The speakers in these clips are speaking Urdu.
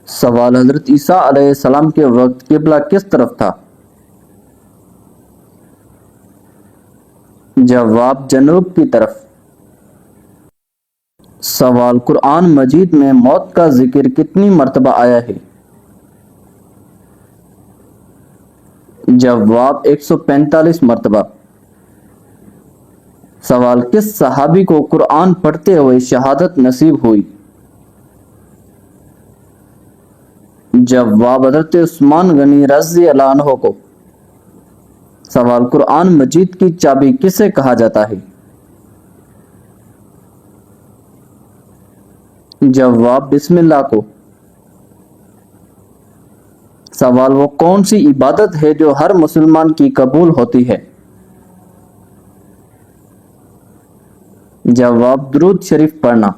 سوال: حضرت عیسیٰ علیہ السلام کے وقت قبلہ کس طرف تھا؟ جواب: جنوب کی طرف۔ سوال: قرآن مجید میں موت کا ذکر کتنی مرتبہ آیا ہے؟ جواب: 145 مرتبہ۔ سوال: کس صحابی کو قرآن پڑھتے ہوئے شہادت نصیب ہوئی؟ جواب: حضرت عثمان غنی رضی اللہ عنہ کو۔ سوال: قرآن مجید کی چابی کسے کہا جاتا ہے؟ جواب: بسم اللہ کو۔ سوال: وہ کون سی عبادت ہے جو ہر مسلمان کی قبول ہوتی ہے؟ جواب: درود شریف پڑھنا۔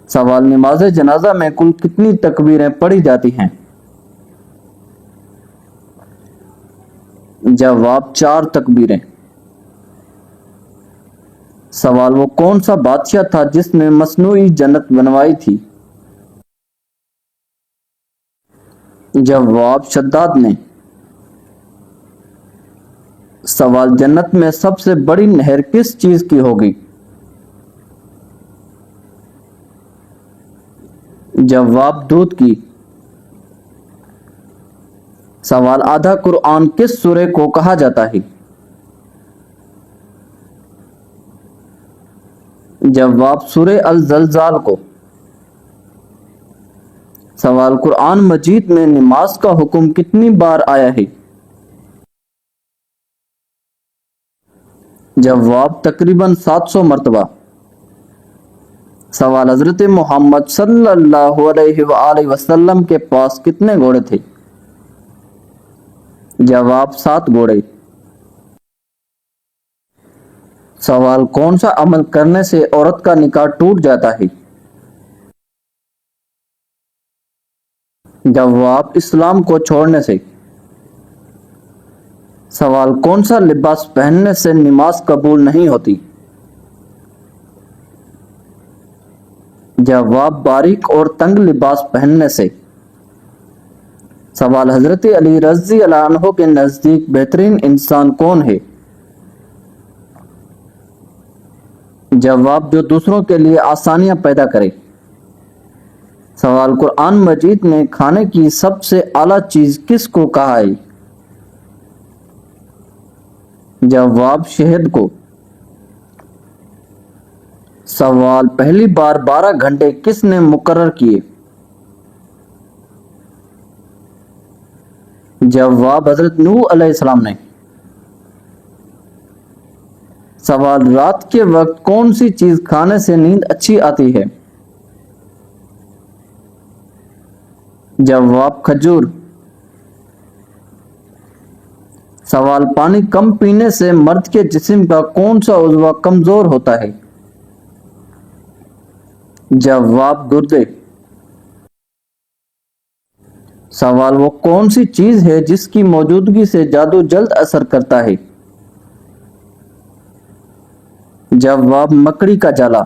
سوال: نماز جنازہ میں کل کتنی تکبیریں پڑھی جاتی ہیں؟ جواب: 4 تکبیریں۔ سوال: وہ کون سا بادشاہ تھا جس نے مصنوعی جنت بنوائی تھی؟ جواب: شداد نے۔ سوال: جنت میں سب سے بڑی نہر کس چیز کی ہوگی؟ جواب: دودھ کی۔ سوال: آدھا قرآن کس سورہ کو کہا جاتا ہے؟ جواب: سورہ الزلزال کو۔ سوال: قرآن مجید میں نماز کا حکم کتنی بار آیا ہے؟ جواب: تقریباً 700 مرتبہ۔ سوال: حضرت محمد صلی اللہ علیہ وآلہ وسلم کے پاس کتنے گھوڑے تھے؟ جواب: 7 گھوڑے۔ سوال: کون سا عمل کرنے سے عورت کا نکاح ٹوٹ جاتا ہے؟ جواب: اسلام کو چھوڑنے سے۔ سوال: کون سا لباس پہننے سے نماز قبول نہیں ہوتی؟ جواب: باریک اور تنگ لباس پہننے سے۔ سوال: حضرت علی رضی اللہ عنہ کے نزدیک بہترین انسان کون ہے؟ جواب: جو دوسروں کے لیے آسانیاں پیدا کرے۔ سوال: قرآن مجید نے کھانے کی سب سے اعلیٰ چیز کس کو کہا ہے؟ جواب: شہد کو۔ سوال: پہلی بار 12 گھنٹے کس نے مقرر کیے؟ جواب: حضرت نوح علیہ السلام نے۔ سوال: رات کے وقت کون سی چیز کھانے سے نیند اچھی آتی ہے؟ جواب: کھجور۔ سوال: پانی کم پینے سے مرد کے جسم کا کون سا عضو کمزور ہوتا ہے؟ جواب: گردے۔ سوال: وہ کون سی چیز ہے جس کی موجودگی سے جادو جلد اثر کرتا ہے؟ جواب: مکڑی کا جالا۔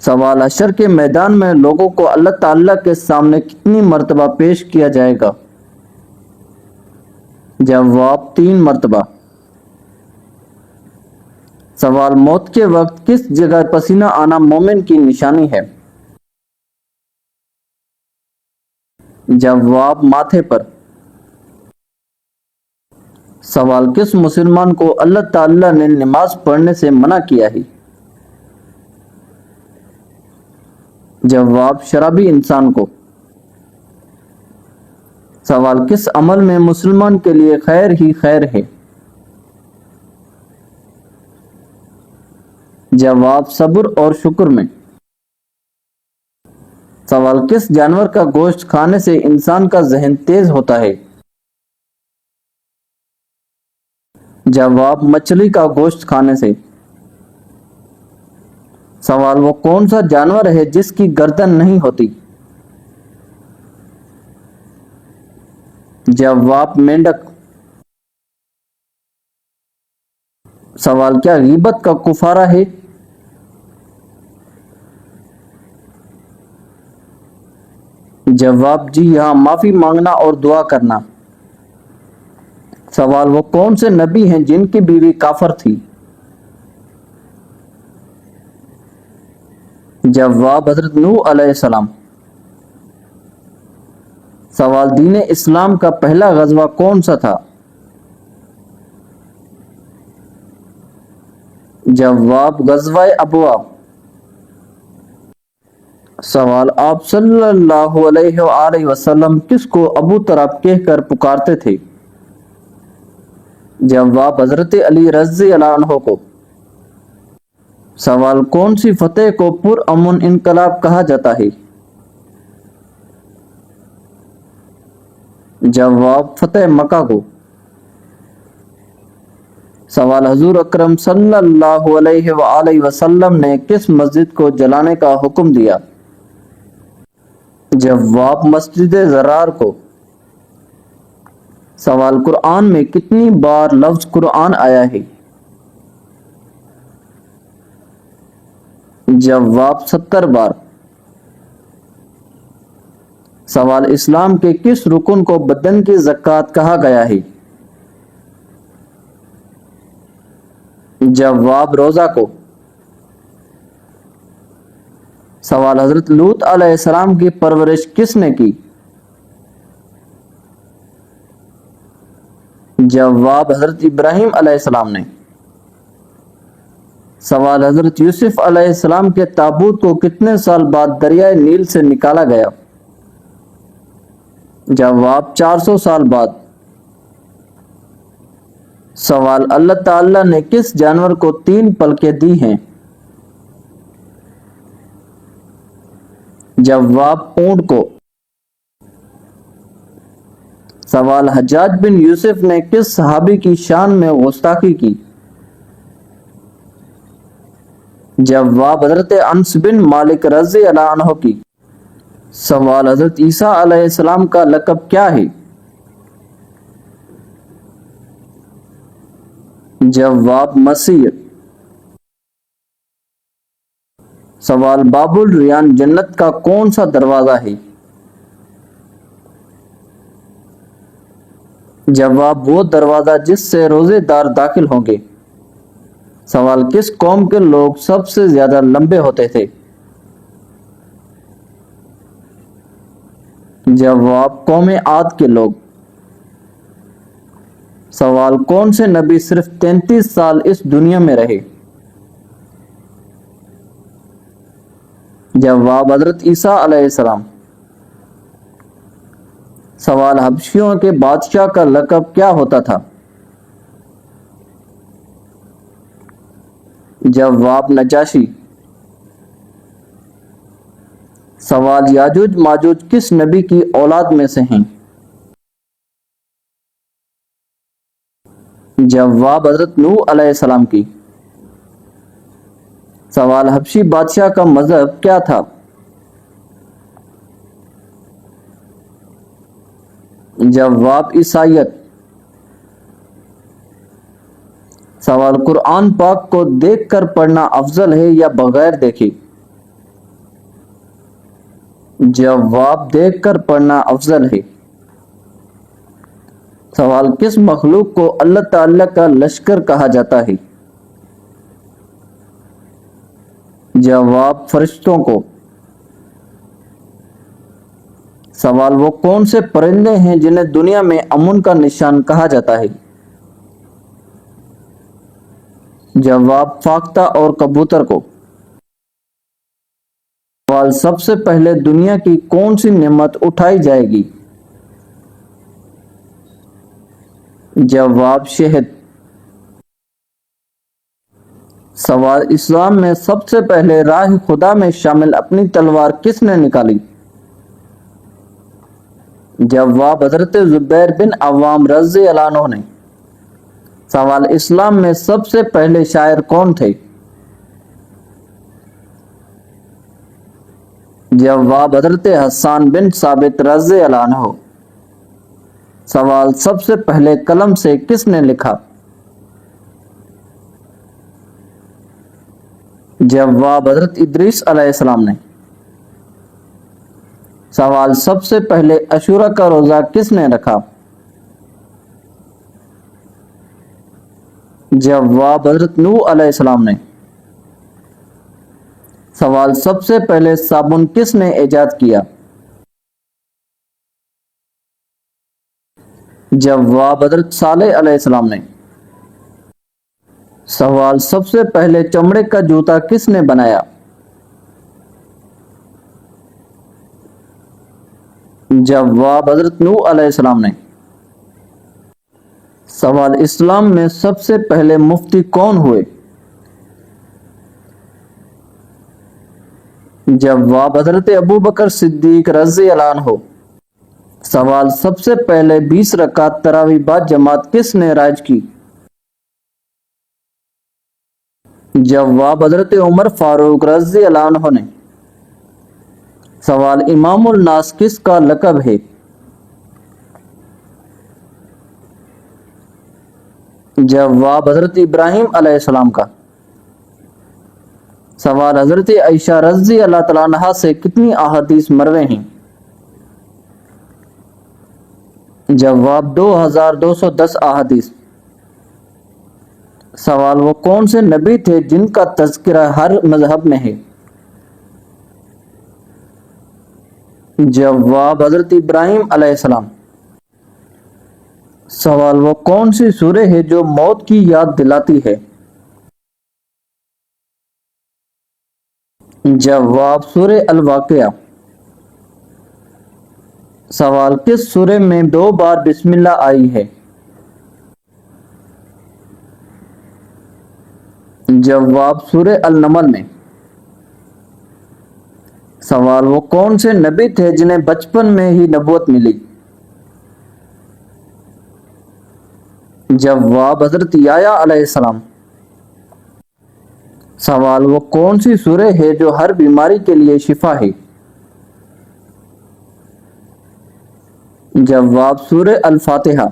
سوال: حشر کے میدان میں لوگوں کو اللہ تعالیٰ کے سامنے کتنی مرتبہ پیش کیا جائے گا؟ جواب: 3 مرتبہ۔ سوال: موت کے وقت کس جگہ پسینہ آنا مومن کی نشانی ہے؟ جواب: ماتھے پر۔ سوال: کس مسلمان کو اللہ تعالیٰ نے نماز پڑھنے سے منع کیا ہے؟ جواب: شرابی انسان کو۔ سوال: کس عمل میں مسلمان کے لیے خیر ہی خیر ہے؟ جواب: صبر اور شکر میں۔ سوال: کس جانور کا گوشت کھانے سے انسان کا ذہن تیز ہوتا ہے؟ جواب: مچھلی کا گوشت کھانے سے۔ سوال: وہ کون سا جانور ہے جس کی گردن نہیں ہوتی؟ جواب: مینڈک۔ سوال: کیا غیبت کا کفارہ ہے؟ جواب جی ہاں، معافی مانگنا اور دعا کرنا۔ سوال وہ کون سے نبی ہیں جن کی بیوی کافر تھی؟ جواب حضرت نوح علیہ السلام۔ سوال دین اسلام کا پہلا غزوہ کون سا تھا؟ جواب غزوہ ابوا۔ سوال آپ صلی اللہ علیہ وآلہ وسلم کس کو ابو تراب کہہ کر پکارتے تھے؟ جواب حضرت علی رضی اللہ عنہ کو۔ سوال کون سی فتح کو پرامن انقلاب کہا جاتا ہے؟ جواب فتح مکہ کو۔ سوال حضور اکرم صلی اللہ علیہ وآلہ وسلم نے کس مسجد کو جلانے کا حکم دیا؟ جواب مسجد ضرار کو۔ سوال قرآن میں کتنی بار لفظ قرآن آیا ہے؟ جواب 70 بار۔ سوال اسلام کے کس رکن کو بدن کی زکوٰۃ کہا گیا ہے؟ جواب روزہ کو۔ سوال حضرت لوط علیہ السلام کی پرورش کس نے کی؟ جواب حضرت ابراہیم علیہ السلام نے۔ سوال حضرت یوسف علیہ السلام کے تابوت کو کتنے سال بعد دریائے نیل سے نکالا گیا؟ جواب 400 سال بعد۔ سوال اللہ تعالیٰ نے کس جانور کو 3 پلکیں دی ہیں؟ جواب اونٹ کو۔ سوال حجاج بن یوسف نے کس صحابی کی شان میں گستاخی کی؟ جواب حضرت انس بن مالک رضی اللہ عنہ کی۔ سوال حضرت عیسیٰ علیہ السلام کا لقب کیا ہے؟ جواب مسیح۔ سوال باب الریان جنت کا کون سا دروازہ ہے؟ جواب وہ دروازہ جس سے روزے دار داخل ہوں گے۔ سوال کس قوم کے لوگ سب سے زیادہ لمبے ہوتے تھے؟ جواب قوم عاد کے لوگ۔ سوال کون سے نبی صرف 33 سال اس دنیا میں رہے؟ جواب حضرت عیسیٰ علیہ السلام۔ سوال حبشیوں کے بادشاہ کا لقب کیا ہوتا تھا؟ جواب نجاشی۔ سوال یاجوج ماجوج کس نبی کی اولاد میں سے ہیں؟ جواب حضرت نوح علیہ السلام کی۔ سوال حبشی بادشاہ کا مذہب کیا تھا؟ جواب عیسائیت۔ سوال قرآن پاک کو دیکھ کر پڑھنا افضل ہے یا بغیر دیکھے؟ جواب دیکھ کر پڑھنا افضل ہے۔ سوال کس مخلوق کو اللہ تعالیٰ کا لشکر کہا جاتا ہے؟ جواب فرشتوں کو۔ سوال وہ کون سے پرندے ہیں جنہیں دنیا میں امن کا نشان کہا جاتا ہے؟ جواب فاختہ اور کبوتر کو۔ سوال سب سے پہلے دنیا کی کون سی نعمت اٹھائی جائے گی؟ جواب شہد۔ سوال اسلام میں سب سے پہلے راہ خدا میں شامل اپنی تلوار کس نے نکالی؟ جواب حضرت زبیر بن عوام رضی اللہ عنہ نے۔ سوال اسلام میں سب سے پہلے شاعر کون تھے؟ جواب حضرت حسان بن ثابت رضی اللہ عنہ۔ سوال سب سے پہلے قلم سے کس نے لکھا؟ جواب حضرت ادریس علیہ السلام نے۔ سوال سب سے پہلے عاشورہ کا روزہ کس نے رکھا؟ جواب حضرت نوح علیہ السلام نے۔ سوال سب سے پہلے صابن کس نے ایجاد کیا؟ جواب حضرت صالح علیہ السلام نے۔ سوال سب سے پہلے چمڑے کا جوتا کس نے بنایا؟ جواب حضرت نوح علیہ السلام نے۔ سوال اسلام میں سب سے پہلے مفتی کون ہوئے؟ جواب حضرت ابوبکر صدیق رضی اللہ عنہ۔ سوال سب سے پہلے 20 رکعت تراویح با جماعت کس نے رائج کی؟ جواب حضرت عمر فاروق رضی اللہ عنہ نے۔ سوال امام الناس کس کا لقب ہے؟ جواب حضرت ابراہیم علیہ السلام کا۔ سوال حضرت عائشہ رضی اللہ تعالیٰ عنہا سے کتنی احادیث مروی ہیں؟ جواب 2210 احادیث۔ سوال وہ کون سے نبی تھے جن کا تذکرہ ہر مذہب میں ہے؟ جواب حضرت ابراہیم علیہ السلام۔ سوال وہ کون سی سورہ ہے جو موت کی یاد دلاتی ہے؟ جواب سورہ الواقعہ۔ سوال کس سورہ میں 2 بار بسم اللہ آئی ہے؟ جواب سورہ النمل میں۔ سوال وہ کون سے نبی تھے جنہیں بچپن میں ہی نبوت ملی؟ جواب حضرت یحییٰ علیہ السلام۔ سوال وہ کون سی سورہ ہے جو ہر بیماری کے لیے شفا ہے؟ جواب سورہ الفاتحہ۔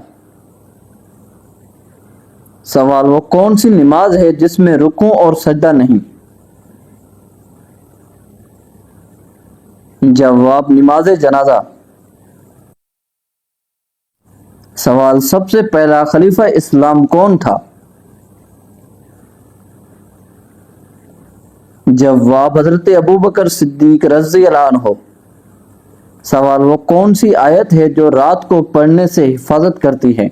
سوال وہ کون سی نماز ہے جس میں رکوع اور سجدہ نہیں؟ جواب نماز جنازہ۔ سوال سب سے پہلا خلیفہ اسلام کون تھا؟ جواب حضرت ابوبکر صدیق رضی اللہ عنہ۔ سوال وہ کون سی آیت ہے جو رات کو پڑھنے سے حفاظت کرتی ہے؟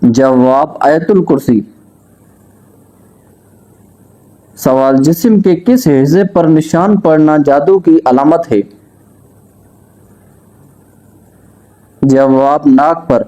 جواب آیت الکرسی۔ سوال جسم کے کس حصے پر نشان پڑنا جادو کی علامت ہے؟ جواب ناک پر۔